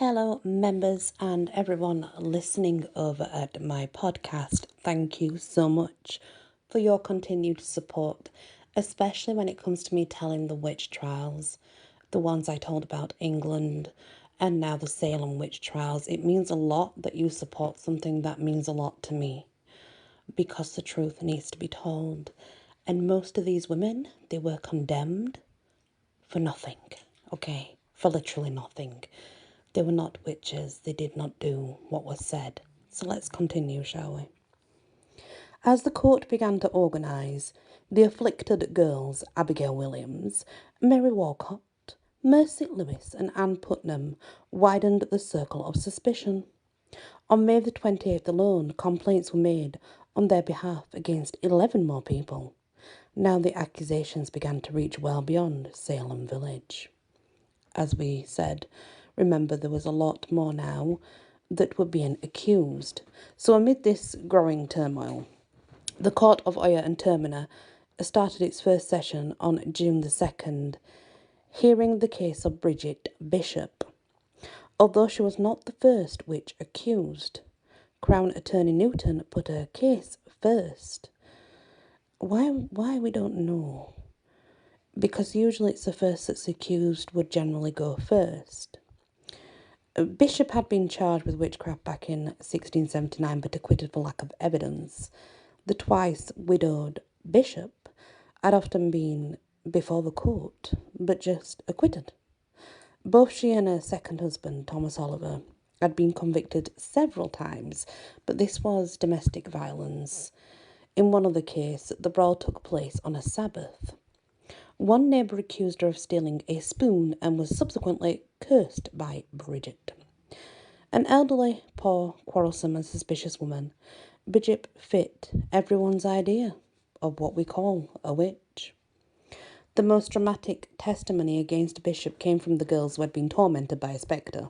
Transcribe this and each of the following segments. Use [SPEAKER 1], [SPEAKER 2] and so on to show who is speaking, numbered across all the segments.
[SPEAKER 1] Hello, members and everyone listening over at my podcast. Thank you so much for your continued support, especially when it comes to me telling the witch trials, the ones I told about England and now the Salem witch trials. It means a lot that you support something that means a lot to me because the truth needs to be told. And most of these women, they were condemned for nothing, okay? For literally nothing. They were not witches. They did not do what was said. So let's continue, shall we? As the court began to organise, the afflicted girls, Abigail Williams, Mary Walcott, Mercy Lewis and Anne Putnam, widened the circle of suspicion. On May the 28th alone, complaints were made on their behalf against 11 more people. Now the accusations began to reach well beyond Salem village. As we said, remember there was a lot more now that were being accused. So amid this growing turmoil, the Court of Oyer and Terminer started its first session on June the 2nd, hearing the case of Bridget Bishop. Although she was not the first witch accused, Crown Attorney Newton put her case first. Why we don't know. Because usually it's the first that's accused would generally go first. Bishop had been charged with witchcraft back in 1679 but acquitted for lack of evidence. The twice widowed Bishop had often been before the court but just acquitted. Both she and her second husband, Thomas Oliver, had been convicted several times, but this was domestic violence. In one other case, the brawl took place on a Sabbath. One neighbour accused her of stealing a spoon and was subsequently cursed by Bridget. An elderly, poor, quarrelsome and suspicious woman, Bishop fit everyone's idea of what we call a witch. The most dramatic testimony against Bishop came from the girls who had been tormented by a spectre.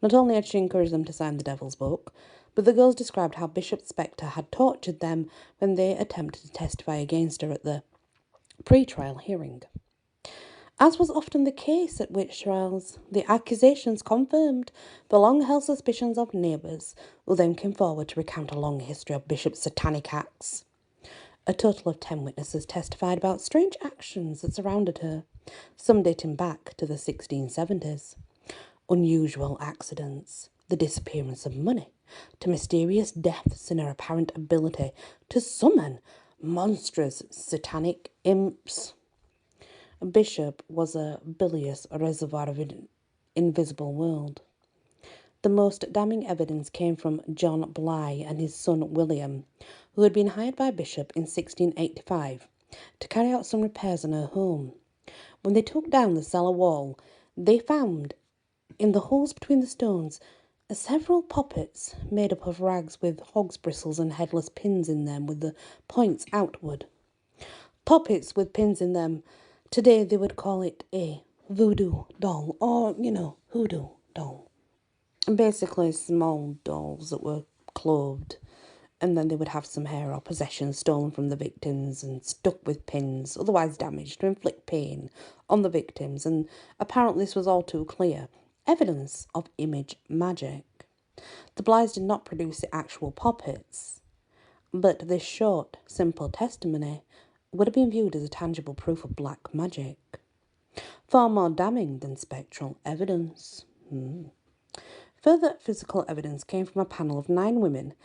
[SPEAKER 1] Not only had she encouraged them to sign the Devil's Book, but the girls described how Bishop's spectre had tortured them when they attempted to testify against her at the pre-trial hearing. As was often the case at witch trials, the accusations confirmed the long-held suspicions of neighbours, who then came forward to recount a long history of Bishop's satanic acts. A total of 10 witnesses testified about strange actions that surrounded her, some dating back to the 1670s. Unusual accidents, the disappearance of money, to mysterious deaths in her apparent ability to summon monstrous satanic imps. Bishop was a bilious reservoir of an invisible world. The most damning evidence came from John Bly and his son William, who had been hired by Bishop in 1685 to carry out some repairs on her home. When they took down the cellar wall, they found, in the holes between the stones, several poppets made up of rags with hog's bristles and headless pins in them with the points outward. Poppets with pins in them. Today they would call it a voodoo doll or, hoodoo doll. And basically small dolls that were clothed, and then they would have some hair or possessions stolen from the victims and stuck with pins, otherwise damaged, to inflict pain on the victims, and apparently this was all too clear. Evidence of image magic. The Blythes did not produce the actual poppets, but this short, simple testimony would have been viewed as a tangible proof of black magic. Far more damning than spectral evidence. Further physical evidence came from a panel of 9 women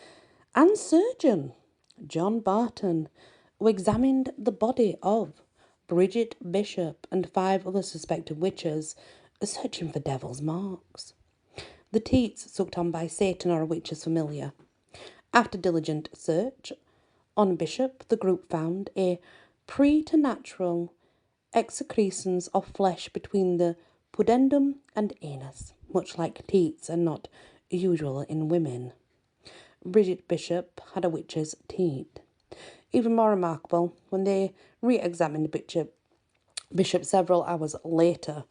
[SPEAKER 1] and surgeon John Barton, who examined the body of Bridget Bishop and 5 other suspected witches, searching for devil's marks. The teats sucked on by Satan or a witch's familiar. After diligent search on Bishop, the group found a preternatural excrescence of flesh between the pudendum and anus, much like teats and not usual in women. Bridget Bishop had a witch's teat. Even more remarkable, when they re-examined Bishop several hours later,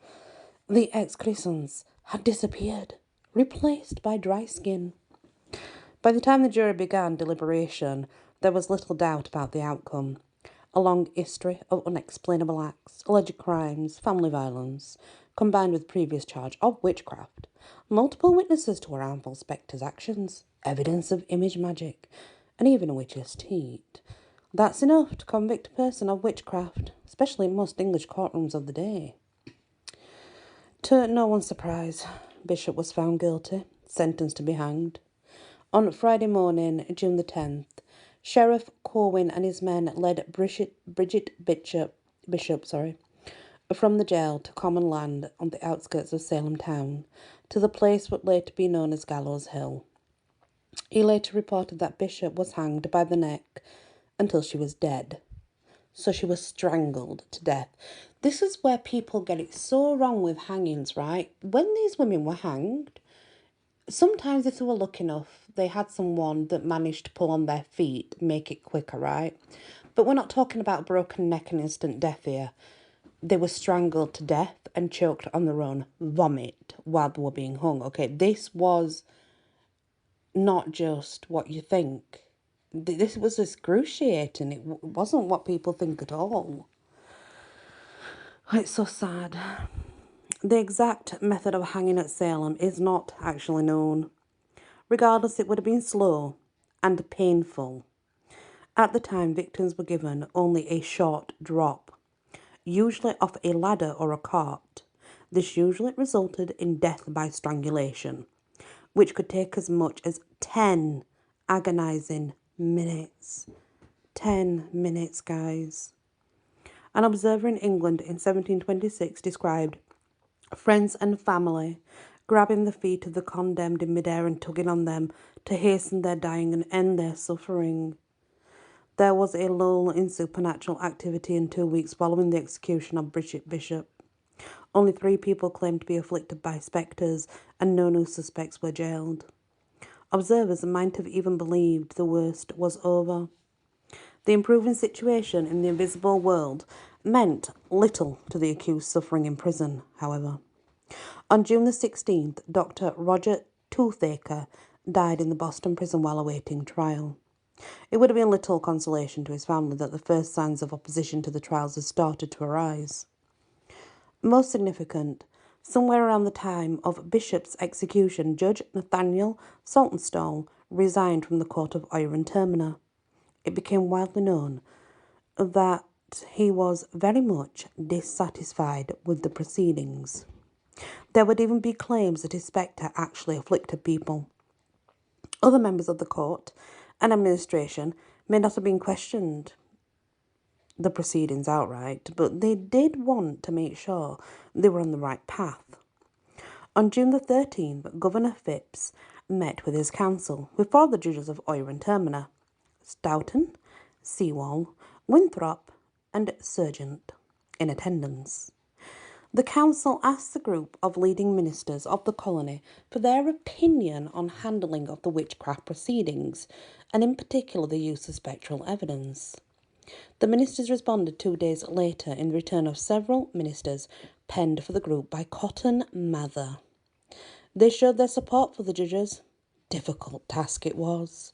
[SPEAKER 1] the excrescence had disappeared, replaced by dry skin. By the time the jury began deliberation, there was little doubt about the outcome. A long history of unexplainable acts, alleged crimes, family violence, combined with previous charge of witchcraft, multiple witnesses to a harmful spectre's actions, evidence of image magic, and even a witch's teat. That's enough to convict a person of witchcraft, especially in most English courtrooms of the day. To no one's surprise, Bishop was found guilty, sentenced to be hanged. On Friday morning, June the 10th, Sheriff Corwin and his men led Bridget Bishop from the jail to common land on the outskirts of Salem town, to the place what later be known as Gallows Hill. He later reported that Bishop was hanged by the neck until she was dead. So she was strangled to death. This is where people get it so wrong with hangings, right? When these women were hanged, sometimes if they were lucky enough, they had someone that managed to pull on their feet, make it quicker, right? But we're not talking about broken neck and instant death here. They were strangled to death and choked on their own vomit while they were being hung. Okay, this was not just what you think. This was excruciating. It wasn't what people think at all. It's so sad. The exact method of hanging at Salem is not actually known. Regardless, it would have been slow and painful. At the time, victims were given only a short drop, usually off a ladder or a cart. This usually resulted in death by strangulation, which could take as much as 10 agonizing minutes. 10 minutes, guys. An observer in England in 1726 described friends and family grabbing the feet of the condemned in midair and tugging on them to hasten their dying and end their suffering. There was a lull in supernatural activity in 2 weeks following the execution of Bridget Bishop. Only 3 people claimed to be afflicted by spectres, and no new suspects were jailed. Observers might have even believed the worst was over. The improving situation in the invisible world meant little to the accused suffering in prison, however. On June the 16th, Dr. Roger Toothaker died in the Boston prison while awaiting trial. It would have been little consolation to his family that the first signs of opposition to the trials had started to arise. Most significant, somewhere around the time of Bishop's execution, Judge Nathaniel Saltonstall resigned from the Court of Oyer and Termina. It became widely known that he was very much dissatisfied with the proceedings. There would even be claims that his spectre actually afflicted people. Other members of the court and administration may not have been questioned the proceedings outright, but they did want to make sure they were on the right path. On June the 13th, Governor Phipps met with his council, with 4 of the judges of Oyer and Termina, Stoughton, Sewall, Winthrop, and Sergeant, in attendance. The council asked the group of leading ministers of the colony for their opinion on handling of the witchcraft proceedings, and in particular the use of spectral evidence. The ministers responded 2 days later in return of several ministers penned for the group by Cotton Mather. They showed their support for the judges. Difficult task it was.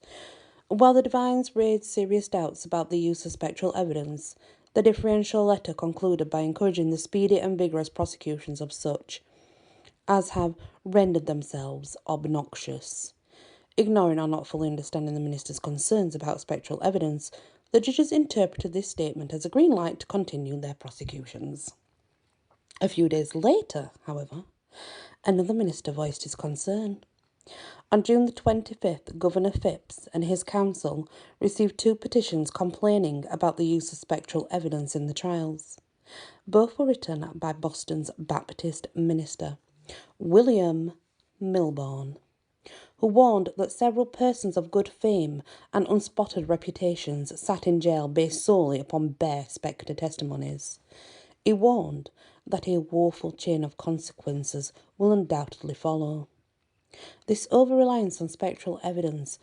[SPEAKER 1] While the divines raised serious doubts about the use of spectral evidence, the differential letter concluded by encouraging the speedy and vigorous prosecutions of such as have rendered themselves obnoxious. Ignoring or not fully understanding the minister's concerns about spectral evidence, the judges interpreted this statement as a green light to continue their prosecutions. A few days later, however, another minister voiced his concern. On June the 25th, Governor Phipps and his council received 2 petitions complaining about the use of spectral evidence in the trials. Both were written by Boston's Baptist minister, William Milbourne, who warned that several persons of good fame and unspotted reputations sat in jail based solely upon bare spectre testimonies. He warned that a woeful chain of consequences will undoubtedly follow. This over-reliance on spectral evidence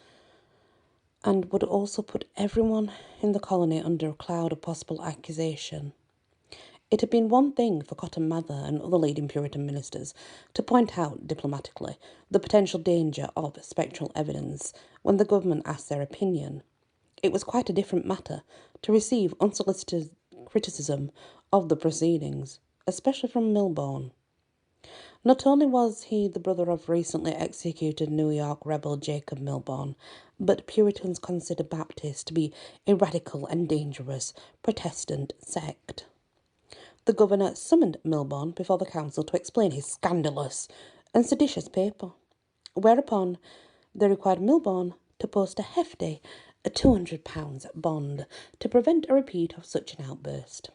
[SPEAKER 1] and would also put everyone in the colony under a cloud of possible accusation. It had been one thing for Cotton Mather and other leading Puritan ministers to point out diplomatically the potential danger of spectral evidence when the government asked their opinion. It was quite a different matter to receive unsolicited criticism of the proceedings, especially from Milbourne. Not only was he the brother of recently executed New York rebel Jacob Milborn, but Puritans consider Baptists to be a radical and dangerous Protestant sect. The governor summoned Milborn before the council to explain his scandalous and seditious paper, whereupon they required Milborn to post a hefty £200 bond to prevent a repeat of such an outburst.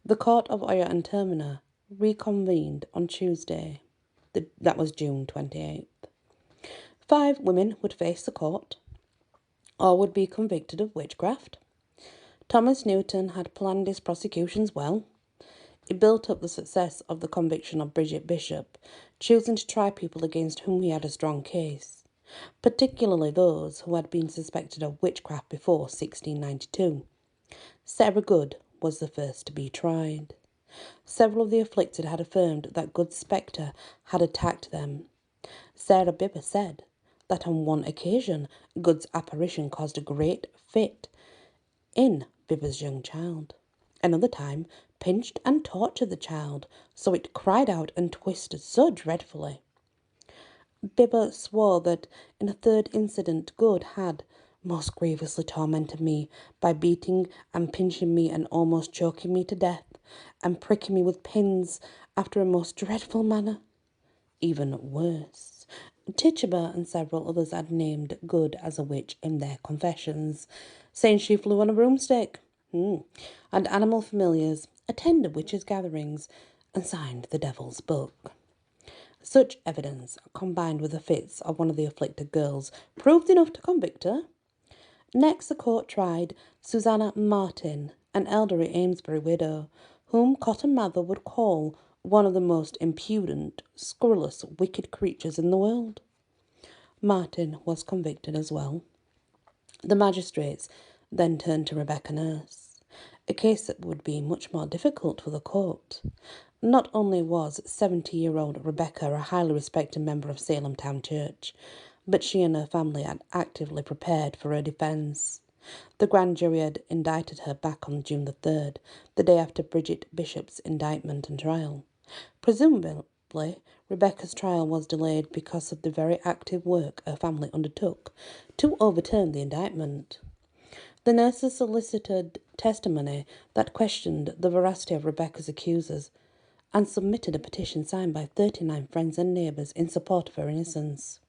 [SPEAKER 1] The Court of Oyer and Terminer reconvened on Tuesday. That was June 28th. 5 women would face the court, or would be convicted of witchcraft. Thomas Newton had planned his prosecutions well. He built up the success of the conviction of Bridget Bishop, choosing to try people against whom he had a strong case, particularly those who had been suspected of witchcraft before 1692. Sarah Good was the first to be tried. Several of the afflicted had affirmed that Good's spectre had attacked them. Sarah Bibber said that on one occasion Good's apparition caused a great fit in Bibber's young child. Another time pinched and tortured the child, so it cried out and twisted so dreadfully. Bibber swore that in a third incident Good had most grievously tormented me by beating and pinching me and almost choking me to death, and pricking me with pins after a most dreadful manner. Even worse, Tituba and several others had named Good as a witch in their confessions, saying she flew on a broomstick. And animal familiars attended witches' gatherings and signed the devil's book. Such evidence, combined with the fits of one of the afflicted girls, proved enough to convict her. Next, the court tried Susanna Martin, an elderly Amesbury widow, whom Cotton Mather would call one of the most impudent, scurrilous, wicked creatures in the world. Martin was convicted as well. The magistrates then turned to Rebecca Nurse, a case that would be much more difficult for the court. Not only was 70-year-old Rebecca a highly respected member of Salem Town Church, but she and her family had actively prepared for her defence. The grand jury had indicted her back on June the 3rd, the day after Bridget Bishop's indictment and trial. Presumably, Rebecca's trial was delayed because of the very active work her family undertook to overturn the indictment. The nurses solicited testimony that questioned the veracity of Rebecca's accusers and submitted a petition signed by 39 friends and neighbours in support of her innocence.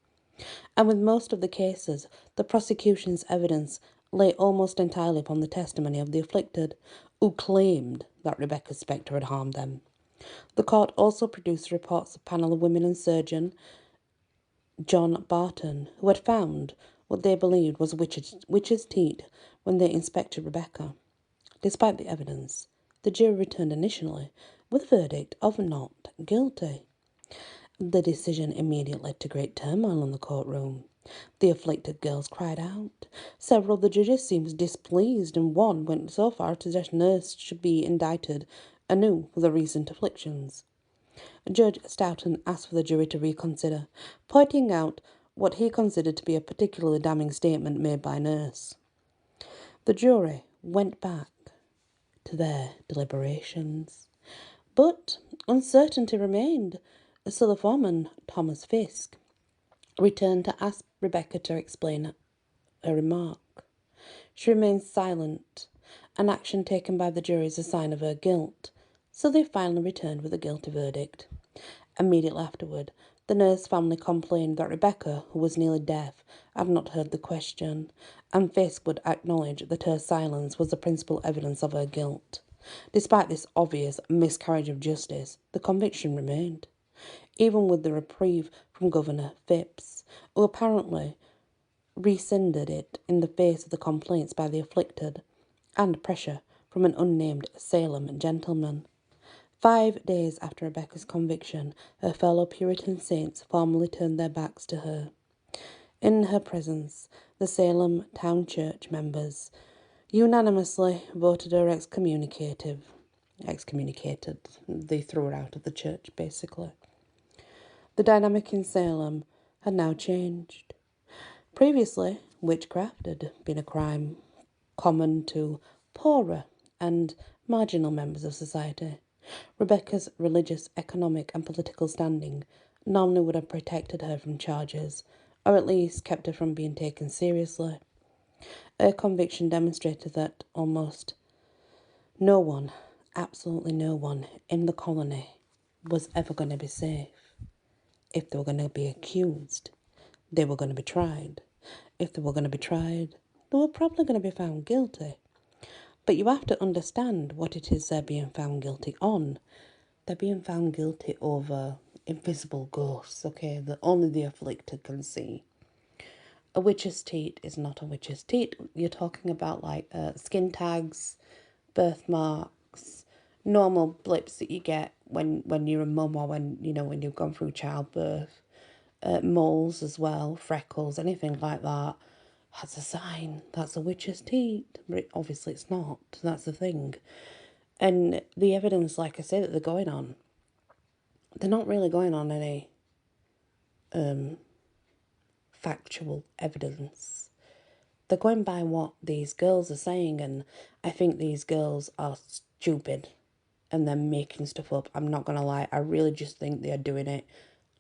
[SPEAKER 1] And with most of the cases, the prosecution's evidence lay almost entirely upon the testimony of the afflicted, who claimed that Rebecca's spectre had harmed them. The court also produced reports of a panel of women and surgeon John Barton, who had found what they believed was witch's teat when they inspected Rebecca. Despite the evidence, the jury returned initially with a verdict of not guilty. The decision immediately led to great turmoil in the courtroom. The afflicted girls cried out. Several of the judges seemed displeased, and one went so far to suggest Nurse should be indicted anew for the recent afflictions. Judge Stoughton asked for the jury to reconsider, pointing out what he considered to be a particularly damning statement made by Nurse. The jury went back to their deliberations, but uncertainty remained, so the foreman, Thomas Fisk, returned to ask Rebecca to explain her remark. She remained silent, an action taken by the jury as a sign of her guilt, so they finally returned with a guilty verdict. Immediately afterward, the Nurse family complained that Rebecca, who was nearly deaf, had not heard the question, and Fisk would acknowledge that her silence was the principal evidence of her guilt. Despite this obvious miscarriage of justice, the conviction remained, even with the reprieve from Governor Phipps, who apparently rescinded it in the face of the complaints by the afflicted and pressure from an unnamed Salem gentleman. 5 days after Rebecca's conviction, her fellow Puritan saints formally turned their backs to her. In her presence, the Salem Town Church members unanimously voted her excommunicated. They threw her out of the church, basically. The dynamic in Salem had now changed. Previously, witchcraft had been a crime common to poorer and marginal members of society. Rebecca's religious, economic, and political standing normally would have protected her from charges, or at least kept her from being taken seriously. Her conviction demonstrated that almost no one, absolutely no one, in the colony was ever going to be safe. If they were going to be accused, they were going to be tried. If they were going to be tried, they were probably going to be found guilty. But you have to understand what it is they're being found guilty on. They're being found guilty over invisible ghosts, okay, that only the afflicted can see. A witch's teat is not a witch's teat. You're talking about like skin tags, birthmarks, normal blips that you get when you're a mum, or when you've gone through childbirth, moles as well, freckles, anything like that. That's a sign. That's a witch's teat. But obviously it's not. That's the thing. And the evidence, like I say, that they're going on, they're not really going on any factual evidence. They're going by what these girls are saying, and I think these girls are stupid and they're making stuff up. I'm not going to lie. I really just think they are doing it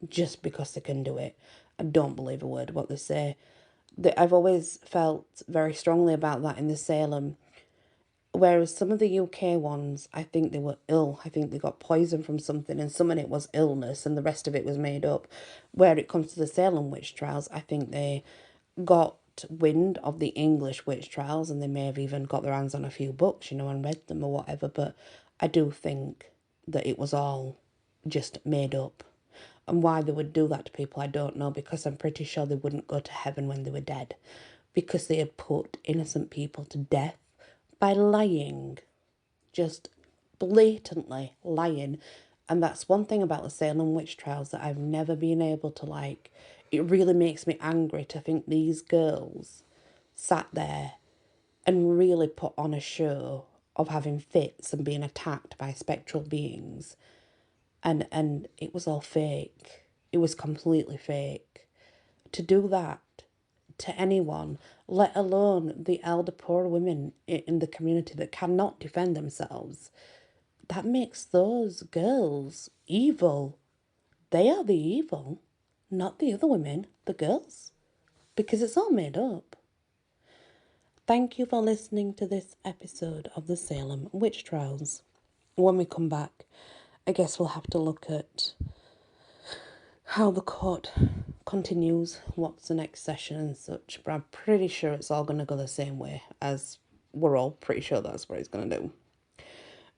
[SPEAKER 1] just because they can do it. I don't believe a word of what they say. I've always felt very strongly about that in the Salem. Whereas some of the UK ones, I think they were ill. I think they got poison from something, and some of it was illness and the rest of it was made up. Where it comes to the Salem witch trials, I think they got wind of the English witch trials, and they may have even got their hands on a few books, and read them or whatever. But I do think that it was all just made up. And why they would do that to people, I don't know, because I'm pretty sure they wouldn't go to heaven when they were dead, because they had put innocent people to death by lying, just blatantly lying. And that's one thing about the Salem witch trials that I've never been able to like. It really makes me angry to think these girls sat there and really put on a show of having fits and being attacked by spectral beings. And it was all fake. It was completely fake. To do that to anyone, let alone the elder poor women in the community that cannot defend themselves, that makes those girls evil. They are the evil, not the other women, the girls, because it's all made up. Thank you for listening to this episode of the Salem Witch Trials. When we come back, I guess we'll have to look at how the court continues, what's the next session and such, but I'm pretty sure it's all going to go the same way, as we're all pretty sure that's what it's going to do.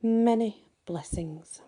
[SPEAKER 1] Many blessings.